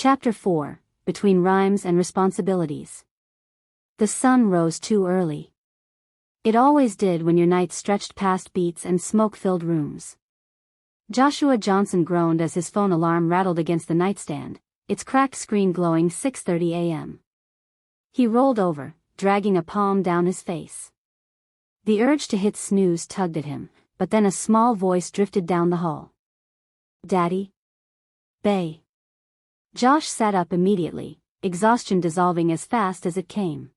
Chapter 4, Between Rhymes and Responsibilities. The sun rose too early. It always did when your night stretched past beats and smoke-filled rooms. Joshua Johnson groaned as his phone alarm rattled against the nightstand, its cracked screen glowing 6:30 a.m. He rolled over, dragging a palm down his face. The urge to hit snooze tugged at him, but then a small voice drifted down the hall. "Daddy?" "Bae." Josh sat up immediately, exhaustion dissolving as fast as it came.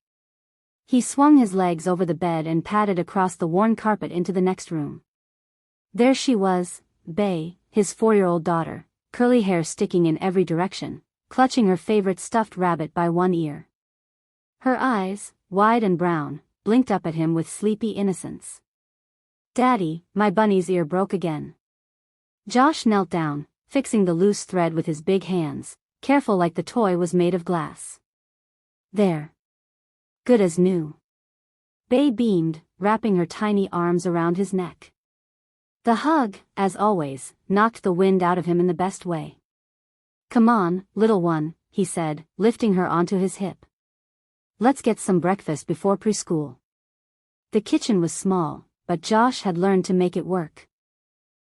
He swung his legs over the bed and padded across the worn carpet into the next room. There she was, Bae, his 4-year-old daughter, curly hair sticking in every direction, clutching her favorite stuffed rabbit by one ear. Her eyes, wide and brown, blinked up at him with sleepy innocence. "Daddy, my bunny's ear broke again." Josh knelt down, fixing the loose thread with his big hands, careful like the toy was made of glass. "There. Good as new." Bae beamed, wrapping her tiny arms around his neck. The hug, as always, knocked the wind out of him in the best way. "Come on, little one," he said, lifting her onto his hip. "Let's get some breakfast before preschool." The kitchen was small, but Josh had learned to make it work.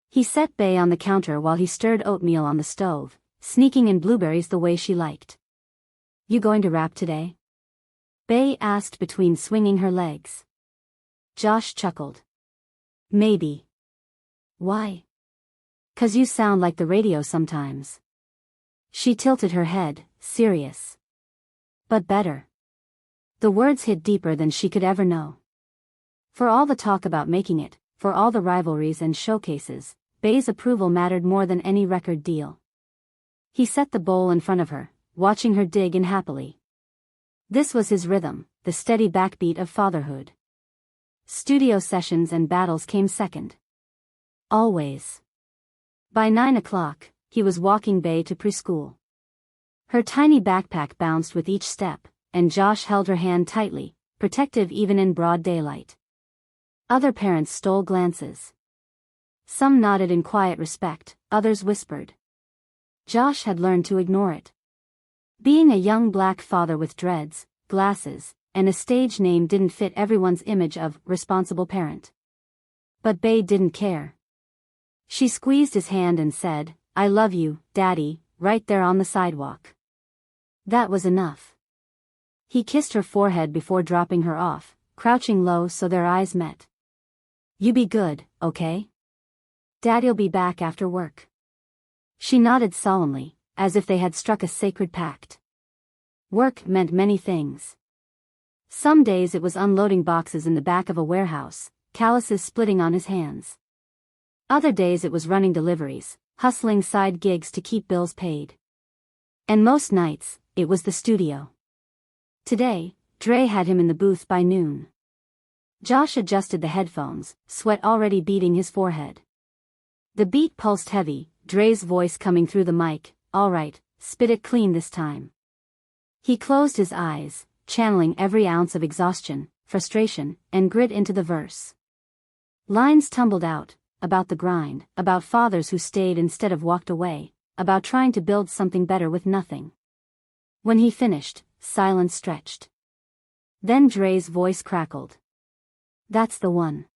He set Bae on the counter while he stirred oatmeal on the stove, sneaking in blueberries the way she liked. "You going to rap today?" Bae asked between swinging her legs. Josh chuckled. "Maybe." "Why?" "'Cause you sound like the radio sometimes." She tilted her head, serious. "But better." The words hit deeper than she could ever know. For all the talk about making it, for all the rivalries and showcases, Bae's approval mattered more than any record deal. He set the bowl in front of her, watching her dig in happily. This was his rhythm, the steady backbeat of fatherhood. Studio sessions and battles came second. Always. By 9 o'clock, he was walking Bae to preschool. Her tiny backpack bounced with each step, and Josh held her hand tightly, protective even in broad daylight. Other parents stole glances. Some nodded in quiet respect, others whispered. Josh had learned to ignore it. Being a young black father with dreads, glasses, and a stage name didn't fit everyone's image of responsible parent. But Bae didn't care. She squeezed his hand and said, "I love you, Daddy," right there on the sidewalk. That was enough. He kissed her forehead before dropping her off, crouching low so their eyes met. "You be good, okay? Daddy'll be back after work." She nodded solemnly, as if they had struck a sacred pact. Work meant many things. Some days it was unloading boxes in the back of a warehouse, calluses splitting on his hands. Other days it was running deliveries, hustling side gigs to keep bills paid. And most nights, it was the studio. Today, Dre had him in the booth by noon. Josh adjusted the headphones, sweat already beading his forehead. The beat pulsed heavy, Dre's voice coming through the mic, "All right, spit it clean this time." He closed his eyes, channeling every ounce of exhaustion, frustration, and grit into the verse. Lines tumbled out, about the grind, about fathers who stayed instead of walked away, about trying to build something better with nothing. When he finished, silence stretched. Then Dre's voice crackled. "That's the one.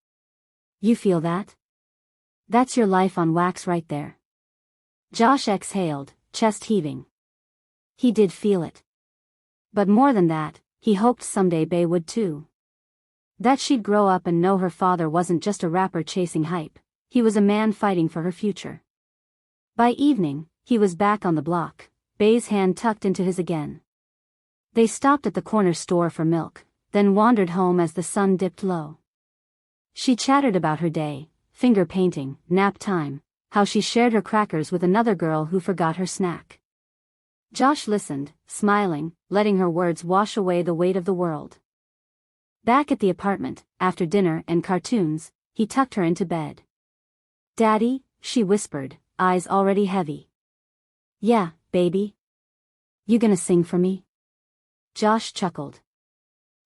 You feel that? That's your life on wax right there." Josh exhaled, chest heaving. He did feel it. But more than that, he hoped someday Bae would too. That she'd grow up and know her father wasn't just a rapper chasing hype, he was a man fighting for her future. By evening, he was back on the block, Bae's hand tucked into his again. They stopped at the corner store for milk, then wandered home as the sun dipped low. She chattered about her day, finger painting, nap time, how she shared her crackers with another girl who forgot her snack. Josh listened, smiling, letting her words wash away the weight of the world. Back at the apartment, after dinner and cartoons, he tucked her into bed. "Daddy," she whispered, eyes already heavy. "Yeah, baby. You gonna sing for me?" Josh chuckled.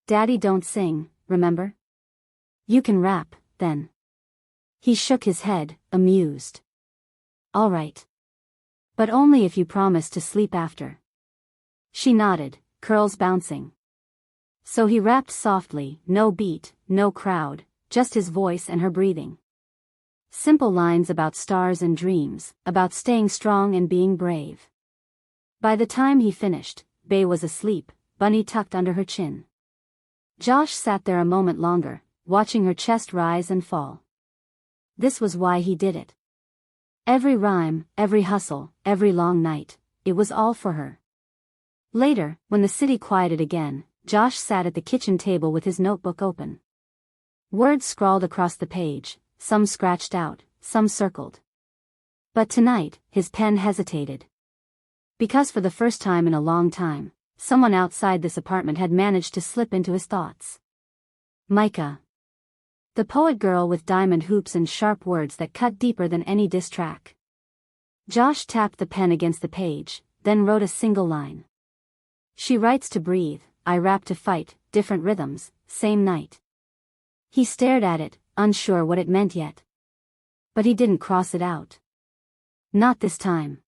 "Daddy don't sing, remember? You can rap, then." He shook his head, amused. "All right. But only if you promise to sleep after." She nodded, curls bouncing. So he rapped softly, no beat, no crowd, just his voice and her breathing. Simple lines about stars and dreams, about staying strong and being brave. By the time he finished, Bae was asleep, Bunny tucked under her chin. Josh sat there a moment longer, watching her chest rise and fall. This was why he did it. Every rhyme, every hustle, every long night, it was all for her. Later, when the city quieted again, Josh sat at the kitchen table with his notebook open. Words scrawled across the page, some scratched out, some circled. But tonight, his pen hesitated. Because for the first time in a long time, someone outside this apartment had managed to slip into his thoughts. Micah. The poet girl with diamond hoops and sharp words that cut deeper than any diss track. Josh tapped the pen against the page, then wrote a single line. She writes to breathe, I rap to fight, different rhythms, same night. He stared at it, unsure what it meant yet. But he didn't cross it out. Not this time.